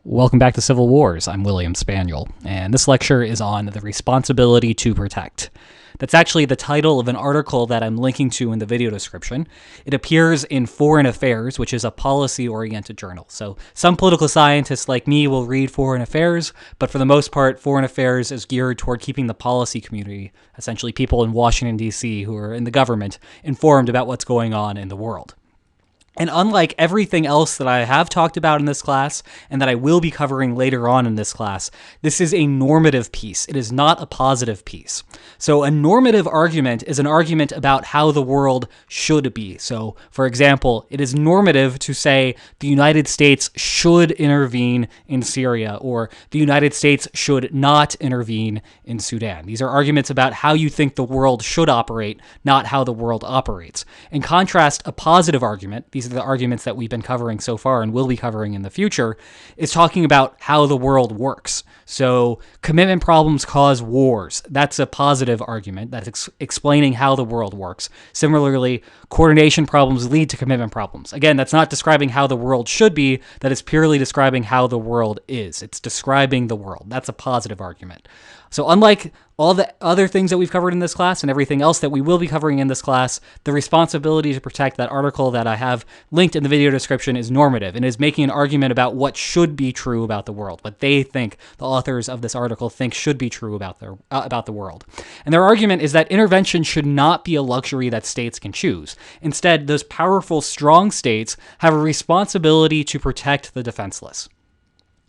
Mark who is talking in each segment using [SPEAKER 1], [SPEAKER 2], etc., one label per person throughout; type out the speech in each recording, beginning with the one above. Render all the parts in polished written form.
[SPEAKER 1] Welcome back to Civil Wars. I'm William Spaniel, and this lecture is on the responsibility to protect. That's actually the title of an article that I'm linking to in the video description. It appears in Foreign Affairs, which is a policy-oriented journal. So some political scientists like me will read Foreign Affairs, but for the most part, Foreign Affairs is geared toward keeping the policy community, essentially people in Washington, D.C. who are in the government, informed about what's going on in the world. And unlike everything else that I have talked about in this class, and that I will be covering later on in this class, this is a normative piece. It is not a positive piece. So a normative argument is an argument about how the world should be. So, for example, it is normative to say the United States should intervene in Syria, or the United States should not intervene in Sudan. These are arguments about how you think the world should operate, not how the world operates. In contrast, a positive argument, these are the arguments that we've been covering so far and will be covering in the future, is talking about how the world works. So commitment problems cause wars. That's a positive argument. That's explaining how the world works. Similarly, coordination problems lead to commitment problems. Again, that's not describing how the world should be. That is purely describing how the world is. It's describing the world. That's a positive argument. So unlike all the other things that we've covered in this class and everything else that we will be covering in this class, the responsibility to protect, that article that I have linked in the video description, is normative and is making an argument about what should be true about the world, what they think, the authors of this article think should be true about the world. And their argument is that intervention should not be a luxury that states can choose. Instead, those powerful, strong states have a responsibility to protect the defenseless.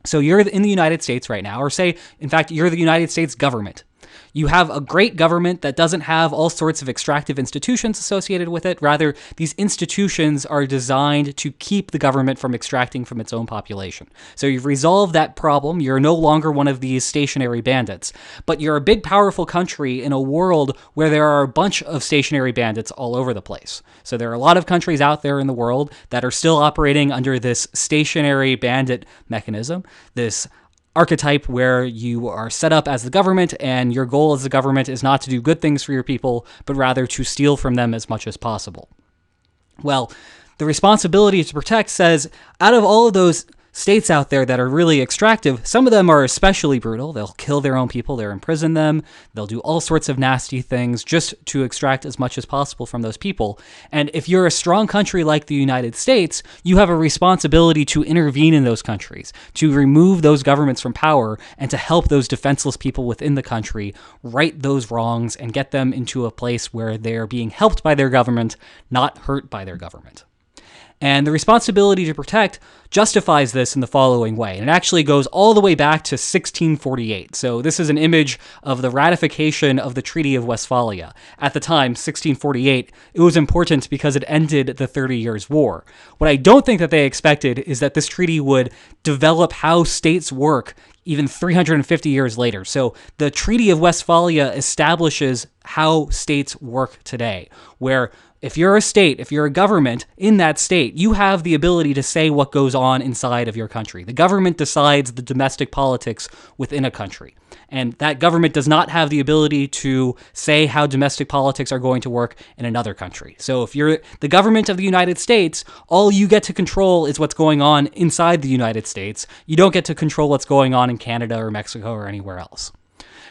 [SPEAKER 1] So you're in the United States right now, or say, in fact, you're the United States government. You have a great government that doesn't have all sorts of extractive institutions associated with it. Rather, these institutions are designed to keep the government from extracting from its own population. So you've resolved that problem. You're no longer one of these stationary bandits, but you're a big, powerful country in a world where there are a bunch of stationary bandits all over the place. So there are a lot of countries out there in the world that are still operating under this stationary bandit mechanism, this archetype where you are set up as the government and your goal as the government is not to do good things for your people, but rather to steal from them as much as possible. Well, the responsibility to protect says, out of all of those states out there that are really extractive, some of them are especially brutal. They'll kill their own people, they'll imprison them, they'll do all sorts of nasty things just to extract as much as possible from those people. And if you're a strong country like the United States, you have a responsibility to intervene in those countries, to remove those governments from power, and to help those defenseless people within the country right those wrongs and get them into a place where they're being helped by their government, not hurt by their government. And the responsibility to protect justifies this in the following way. And it actually goes all the way back to 1648. So this is an image of the ratification of the Treaty of Westphalia. At the time, 1648, it was important because it ended the 30 Years' War. What I don't think that they expected is that this treaty would develop how states work even 350 years later. So the Treaty of Westphalia establishes how states work today, where if you're a state, if you're a government in that state, you have the ability to say what goes on inside of your country. The government decides the domestic politics within a country. And that government does not have the ability to say how domestic politics are going to work in another country. So if you're the government of the United States, all you get to control is what's going on inside the United States. You don't get to control what's going on in Canada or Mexico or anywhere else.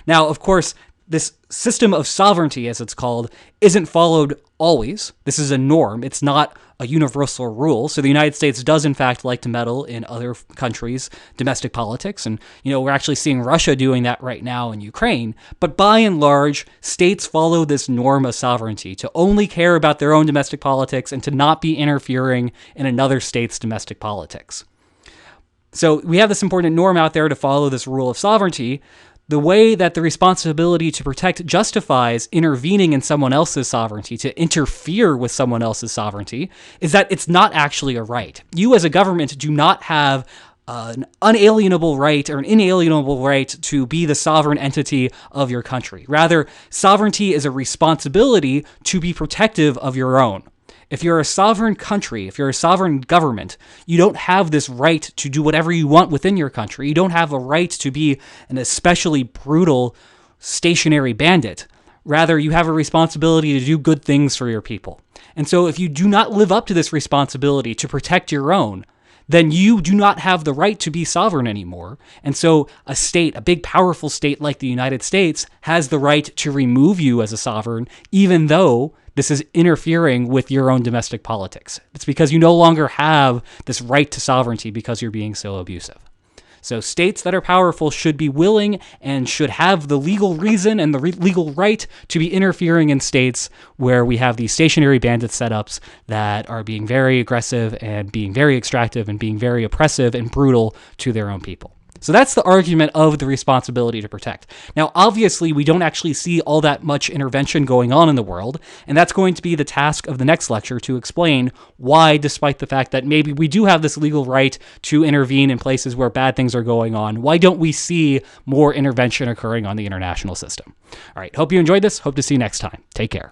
[SPEAKER 1] Now, of course, this system of sovereignty, as it's called, isn't followed always. This is a norm. It's not a universal rule. So the United States does, in fact, like to meddle in other countries' domestic politics. And, we're actually seeing Russia doing that right now in Ukraine. But by and large, states follow this norm of sovereignty to only care about their own domestic politics and to not be interfering in another state's domestic politics. So we have this important norm out there to follow this rule of sovereignty. The way that the responsibility to protect justifies intervening in someone else's sovereignty, to interfere with someone else's sovereignty, is that it's not actually a right. You as a government do not have an unalienable right or an inalienable right to be the sovereign entity of your country. Rather, sovereignty is a responsibility to be protective of your own. If you're a sovereign country, if you're a sovereign government, you don't have this right to do whatever you want within your country. You don't have a right to be an especially brutal stationary bandit. Rather, you have a responsibility to do good things for your people. And so if you do not live up to this responsibility to protect your own, then you do not have the right to be sovereign anymore. And so a state, a big powerful state like the United States, has the right to remove you as a sovereign, even though this is interfering with your own domestic politics. It's because you no longer have this right to sovereignty because you're being so abusive. So states that are powerful should be willing and should have the legal reason and the legal right to be interfering in states where we have these stationary bandit setups that are being very aggressive and being very extractive and being very oppressive and brutal to their own people. So that's the argument of the responsibility to protect. Now, obviously, we don't actually see all that much intervention going on in the world, and that's going to be the task of the next lecture, to explain why, despite the fact that maybe we do have this legal right to intervene in places where bad things are going on, why don't we see more intervention occurring on the international system? All right, hope you enjoyed this. Hope to see you next time. Take care.